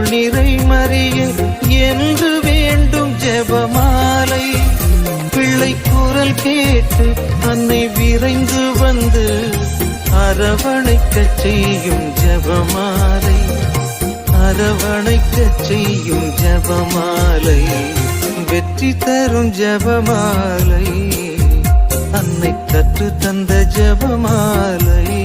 அருள் நிறை மறிய என்று வேண்டும் ஜெபமாலை. பிள்ளை குரல் கேட்டு அன்னை விரைந்து வந்து அரவணைக்கச் செய்யும் ஜெபமாலை. அரவணைக்கச் செய்யும் ஜெபமாலை. வெற்றி தரும் ஜெபமாலை. அன்னை கற்று தந்த ஜெபமாலை.